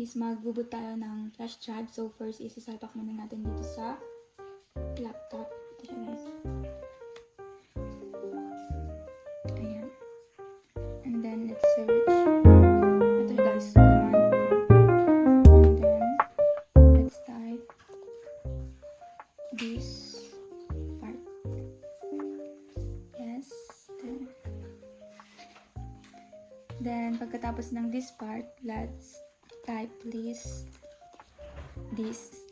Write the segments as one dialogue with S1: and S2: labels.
S1: is magbuboot tayo ng flash drive. So first is isapak muna natin dito sa laptop. Ito siya guys. Ayan. And then let's search. Ito guys, command. And then let's type this part. Yes. Then pagkatapos ng this part, let's type please this.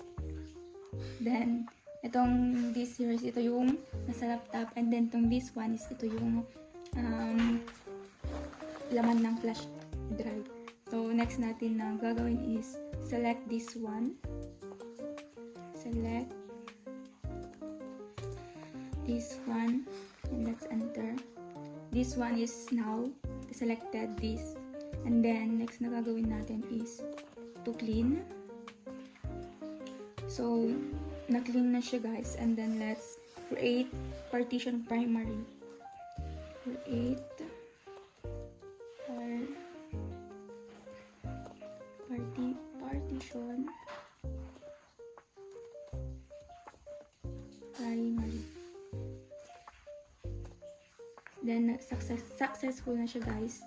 S1: Then itong this series, ito yung nasa laptop, and then itong this one is ito yung laman ng flash drive. So next natin na gagawin is select this one. Select this one and let's enter. This one is now selected, this. And then next na gagawin natin is to clean. So na-clean na siya guys, and then let's create partition primary. Create partition primary. Then successful na siya guys.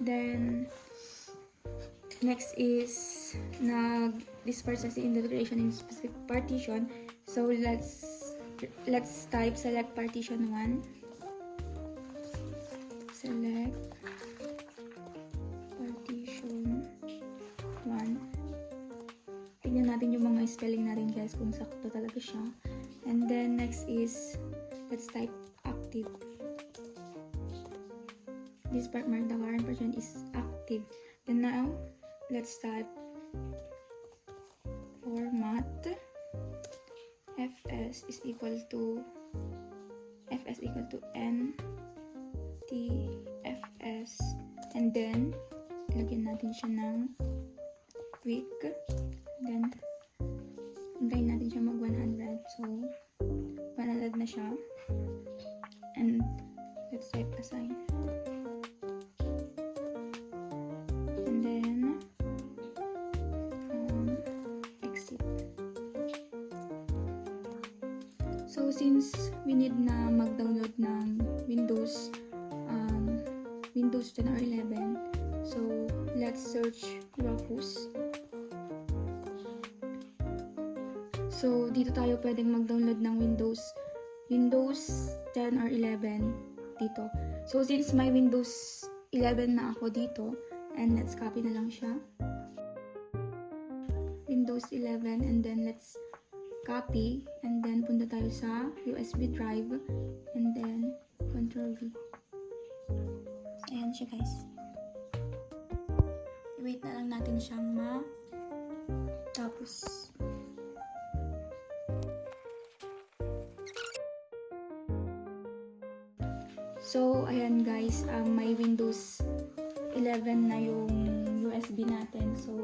S1: Then next is this part says in the creation in specific partition. So let's type select partition 1. Select partition 1. Tingnan natin yung mga spelling natin guys kung sakto talaga siya. And then next is let's type active. This part mark the current version is active. Then now let's type format fs is equal to ntfs, and then lagyan natin siya ng quick. Then hintayin natin siya mag 100. So 100 na siya, and let's type assign. And then exit. So since we need na mag-download ng Windows 10 or 11, so let's search Rufus. So dito tayo pwedeng mag-download ng Windows 10 or 11 dito. So since may Windows 11 na ako dito, and let's copy na lang siya. Windows 11, and then let's copy, and then punta tayo sa USB drive, and then Ctrl V. Ayan siya guys. I-wait na lang natin siyang tapos. So ayan guys, may Windows 11 na yung USB natin. So